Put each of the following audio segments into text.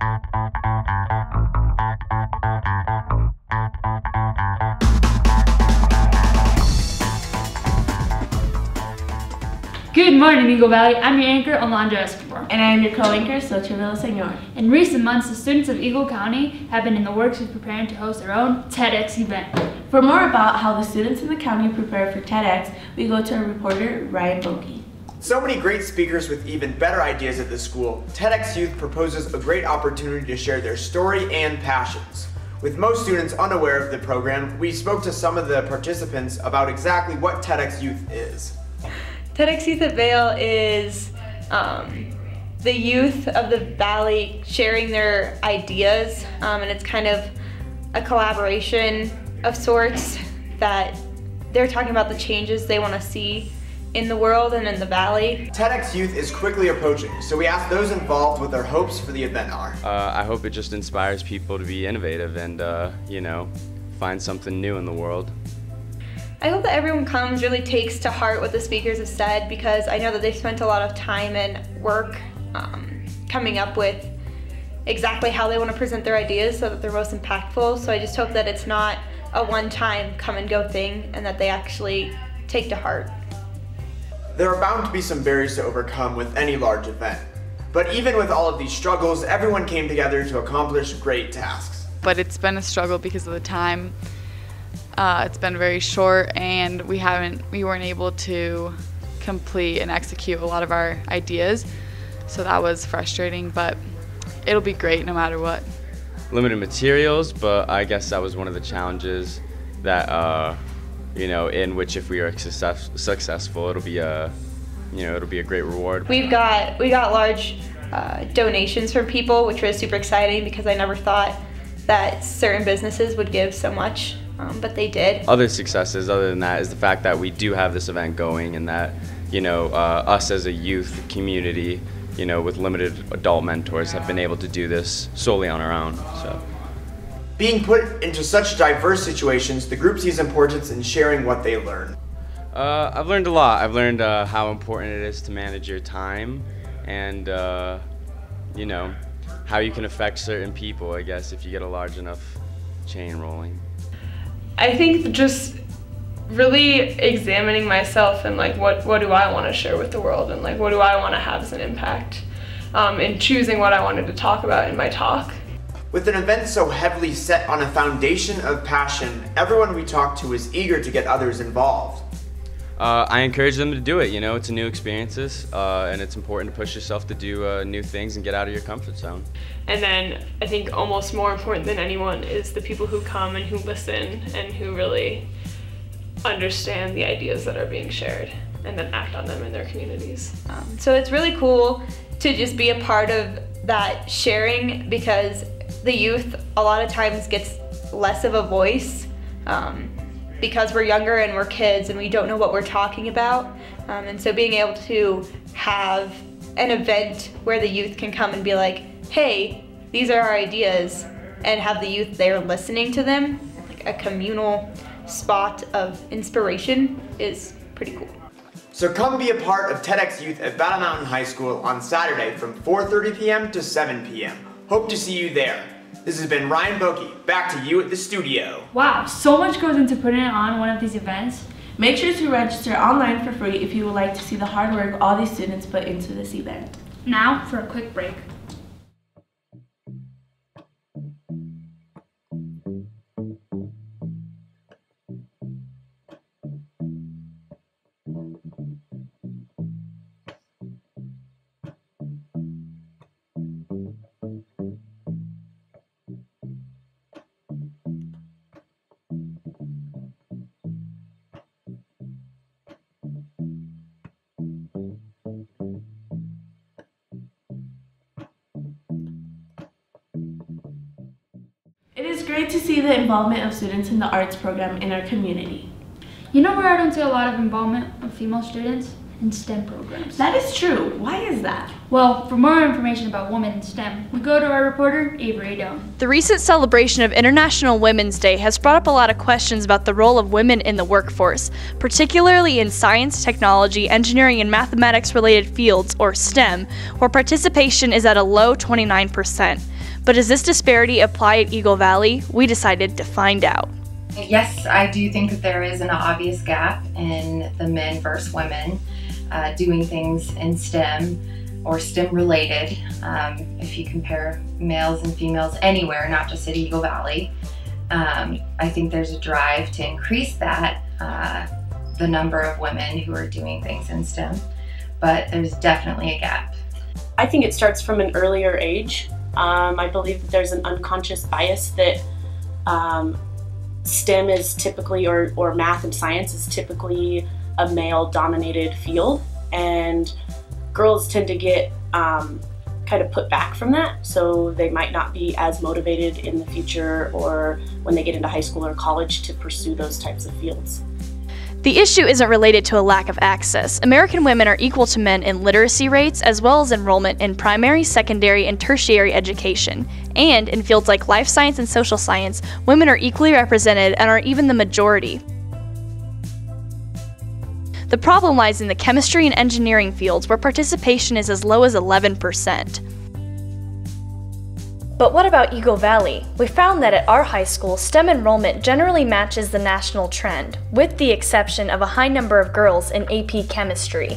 Good morning, Eagle Valley. I'm your anchor, Alondra Escobar. And I am your co-anchor, Xochitl Senor. In recent months, the students of Eagle County have been in the works of preparing to host their own TEDx event. For more about how the students in the county prepare for TEDx, we go to our reporter, Ryan Boki. So many great speakers with even better ideas at this school, TEDx Youth proposes a great opportunity to share their story and passions. With most students unaware of the program, we spoke to some of the participants about exactly what TEDx Youth is. TEDx Youth at Vail is the youth of the Valley sharing their ideas, and it's kind of a collaboration of sorts that they're talking about the changes they want to see in the world and in the Valley. TEDx Youth is quickly approaching, so we asked those involved what their hopes for the event are. I hope it just inspires people to be innovative and, find something new in the world. I hope that everyone comes, really takes to heart what the speakers have said, because I know that they've spent a lot of time and work coming up with exactly how they want to present their ideas so that they're most impactful. So I just hope that it's not a one-time come and go thing and that they actually take to heart. There are bound to be some barriers to overcome with any large event. But even with all of these struggles, everyone came together to accomplish great tasks. But it's been a struggle because of the time. It's been very short, and we weren't able to complete and execute a lot of our ideas, so that was frustrating, but it'll be great no matter what. Limited materials, but I guess that was one of the challenges that, in which if we are successful, it'll be a great reward. We got large donations from people, which was super exciting because I never thought that certain businesses would give so much. But they did. Other successes other than that is the fact that we do have this event going, and that, us as a youth community, with limited adult mentors have been able to do this solely on our own. So, being put into such diverse situations, the group sees importance in sharing what they learn. I've learned a lot. I've learned how important it is to manage your time and, how you can affect certain people, I guess, if you get a large enough chain rolling. I think just really examining myself and what do I want to share with the world, and what do I want to have as an impact, and choosing what I wanted to talk about in my talk. With an event so heavily set on a foundation of passion, everyone we talk to is eager to get others involved. I encourage them to do it. It's a new experiences, and it's important to push yourself to do new things and get out of your comfort zone. And then I think almost more important than anyone is the people who come and who listen and who really understand the ideas that are being shared and then act on them in their communities. So it's really cool to just be a part of that sharing, because the youth a lot of times gets less of a voice. Because we're younger and we're kids and we don't know what we're talking about. And so being able to have an event where the youth can come and be like, hey, these are our ideas, and have the youth there listening to them, like a communal spot of inspiration, is pretty cool. So come be a part of TEDx Youth at Battle Mountain High School on Saturday from 4:30 p.m. to 7 p.m. Hope to see you there. This has been Ryan Boki, back to you at the studio. Wow, so much goes into putting on one of these events. Make sure to register online for free if you would like to see the hard work all these students put into this event. Now for a quick break. It is great to see the involvement of students in the arts program in our community. You know where I don't see a lot of involvement of female students? In STEM programs. That is true. Why is that? Well, for more information about women in STEM, we go to our reporter, Avery Doan. The recent celebration of International Women's Day has brought up a lot of questions about the role of women in the workforce, particularly in science, technology, engineering, and mathematics-related fields, or STEM, where participation is at a low 29%. But does this disparity apply at Eagle Valley? We decided to find out. Yes, I do think that there is an obvious gap in the men versus women doing things in STEM or STEM related. If you compare males and females anywhere, not just at Eagle Valley, I think there's a drive to increase that, the number of women who are doing things in STEM, but there's definitely a gap. I think it starts from an earlier age. I believe that there's an unconscious bias that STEM is typically, or math and science is typically a male-dominated field, and girls tend to get kind of put back from that, so they might not be as motivated in the future or when they get into high school or college to pursue those types of fields. The issue isn't related to a lack of access. American women are equal to men in literacy rates as well as enrollment in primary, secondary, and tertiary education. And in fields like life science and social science, women are equally represented and are even the majority. The problem lies in the chemistry and engineering fields where participation is as low as 11%. But what about Eagle Valley? We found that at our high school, STEM enrollment generally matches the national trend, with the exception of a high number of girls in AP Chemistry.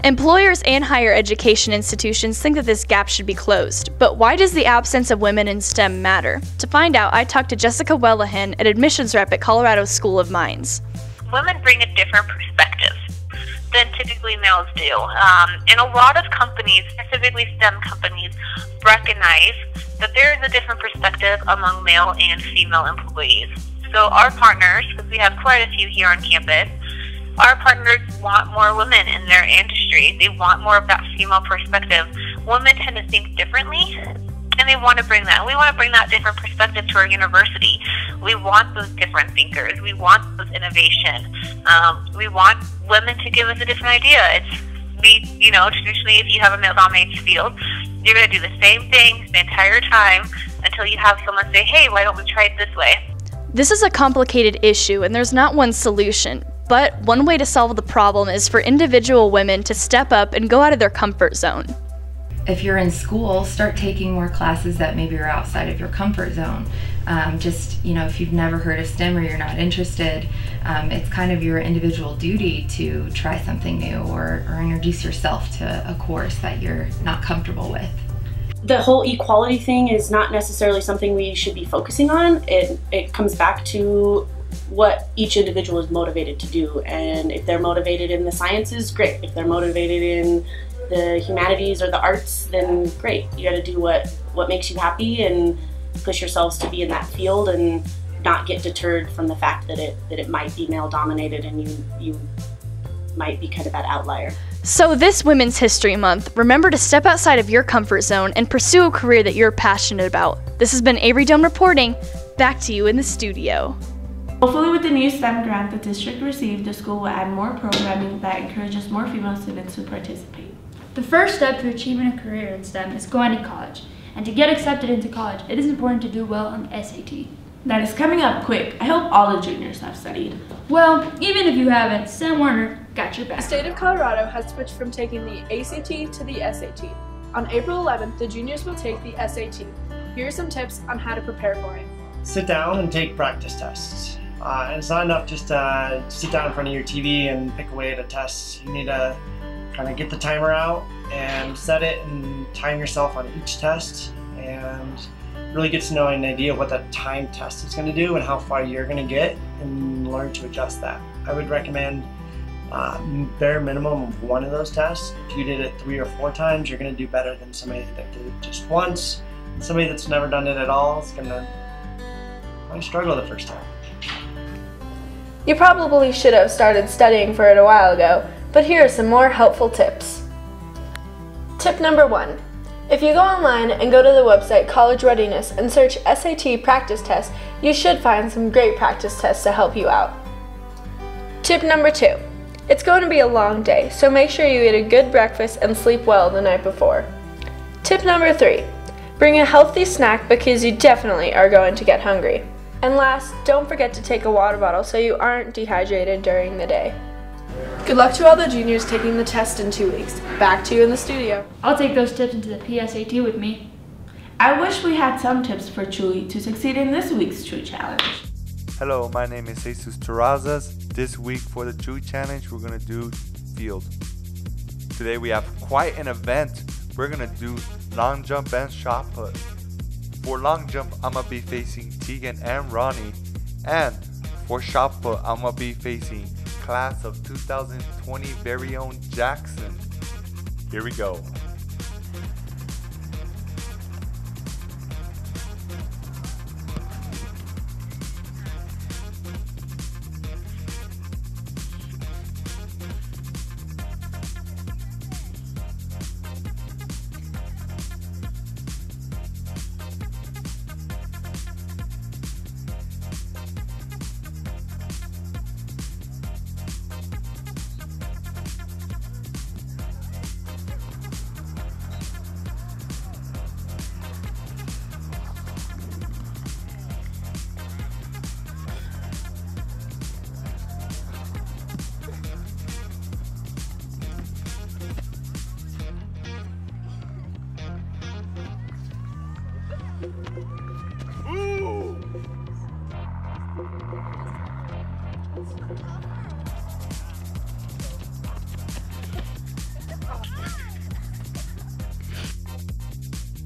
Employers and higher education institutions think that this gap should be closed, but why does the absence of women in STEM matter? To find out, I talked to Jessica Wellahan, an admissions rep at Colorado School of Mines. Women bring a different perspective than typically males do. And a lot of companies, specifically STEM companies, recognize that there is a different perspective among male and female employees. So our partners, because we have quite a few here on campus, our partners want more women in their industry. They want more of that female perspective. Women tend to think differently, and they want to bring that. We want to bring that different perspective to our university. We want those different thinkers. We want those innovation. We want women to give us a different idea. Traditionally, if you have a male-dominated field, you're going to do the same thing the entire time until you have someone say, hey, why don't we try it this way? This is a complicated issue, and there's not one solution. But one way to solve the problem is for individual women to step up and go out of their comfort zone. If you're in school, start taking more classes that maybe are outside of your comfort zone. If you've never heard of STEM or you're not interested, it's kind of your individual duty to try something new or introduce yourself to a course that you're not comfortable with. The whole equality thing is not necessarily something we should be focusing on. It comes back to what each individual is motivated to do, and if they're motivated in the sciences, great. If they're motivated in the humanities or the arts, then great. You got to do what makes you happy and push yourselves to be in that field and not get deterred from the fact that it might be male dominated and you might be kind of that outlier. So this Women's History Month, remember to step outside of your comfort zone and pursue a career that you're passionate about. This has been Avery Dome reporting. Back to you in the studio. Hopefully with the new STEM grant the district received, the school will add more programming that encourages more female students to participate. The first step to achieving a career in STEM is going to college. And to get accepted into college, it is important to do well on the SAT. That is coming up quick. I hope all the juniors have studied. Well, even if you haven't, Sam Warner got your back. The state of Colorado has switched from taking the ACT to the SAT. On April 11th, the juniors will take the SAT. Here are some tips on how to prepare for it. Sit down and take practice tests. And it's not enough just to sit down in front of your TV and pick away at a test. You need to kind of get the timer out and set it and time yourself on each test and really get to know an idea of what that time test is going to do and how far you're going to get and learn to adjust that. I would recommend bare minimum of one of those tests. If you did it 3 or 4 times, you're going to do better than somebody that did it just once. And somebody that's never done it at all is going to probably struggle the first time. You probably should have started studying for it a while ago, but here are some more helpful tips. Tip number 1. If you go online and go to the website College Readiness and search SAT practice tests, you should find some great practice tests to help you out. Tip number 2. It's going to be a long day, so make sure you eat a good breakfast and sleep well the night before. Tip number 3. Bring a healthy snack because you definitely are going to get hungry. And last, don't forget to take a water bottle so you aren't dehydrated during the day. Good luck to all the juniors taking the test in 2 weeks. Back to you in the studio. I'll take those tips into the PSAT with me. I wish we had some tips for Chuy to succeed in this week's Chuy Challenge. Hello, my name is Jesus Terrazas. This week for the Chuy Challenge, we're going to do field. Today we have quite an event. We're going to do long jump and shot put. For long jump, I'm going to be facing Tegan and Ronnie. And for shot put, I'm going to be facing class of 2020 very own Jackson. Here we go.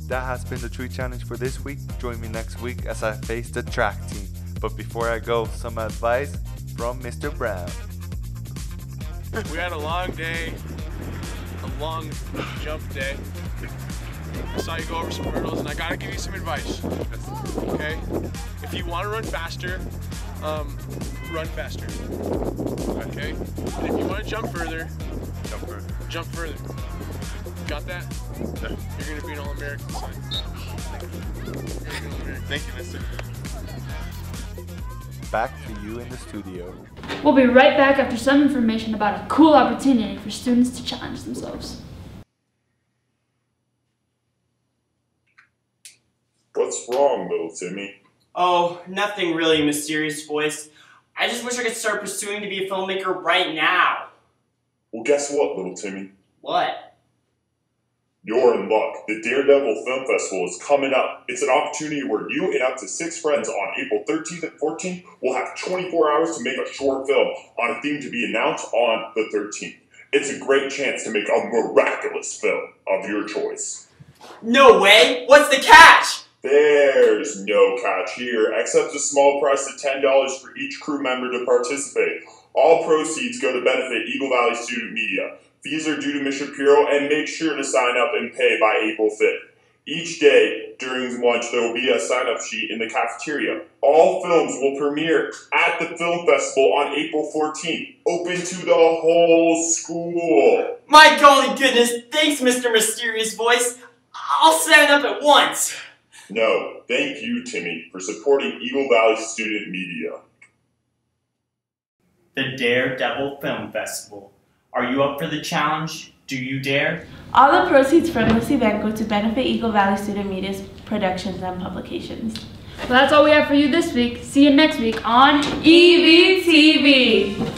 That has been the Chuy Challenge for this week. Join me next week as I face the track team. But before I go, some advice from Mr. Brown. We had a long day, a long jump day. I saw you go over some hurdles, and I gotta give you some advice. Okay? If you want to run faster, run faster. Okay? And if you want to jump further, jump further. Got that? Yeah. You're gonna be an All-American, son. Thank you, mister. Back to you in the studio. We'll be right back after some information about a cool opportunity for students to challenge themselves. What's wrong, little Timmy? Oh, nothing really, mysterious voice. I just wish I could start pursuing to be a filmmaker right now. Well, guess what, little Timmy? What? You're in luck. The dareDEVIL Film Festival is coming up. It's an opportunity where you and up to 6 friends on April 13th and 14th will have 24 hours to make a short film on a theme to be announced on the 13th. It's a great chance to make a miraculous film of your choice. No way! What's the catch? There's no catch here, except a small price of $10 for each crew member to participate. All proceeds go to benefit Eagle Valley Student Media. Fees are due to Ms. Shapiro, and make sure to sign up and pay by April 5th. Each day during lunch, there will be a sign-up sheet in the cafeteria. All films will premiere at the film festival on April 14th, open to the whole school. My golly goodness, thanks, Mr. Mysterious Voice. I'll sign up at once. No, thank you, Timmy, for supporting Eagle Valley Student Media. The dareDEVIL Film Festival. Are you up for the challenge? Do you dare? All the proceeds from this event go to benefit Eagle Valley Student Media's productions and publications. Well, that's all we have for you this week. See you next week on EVTV.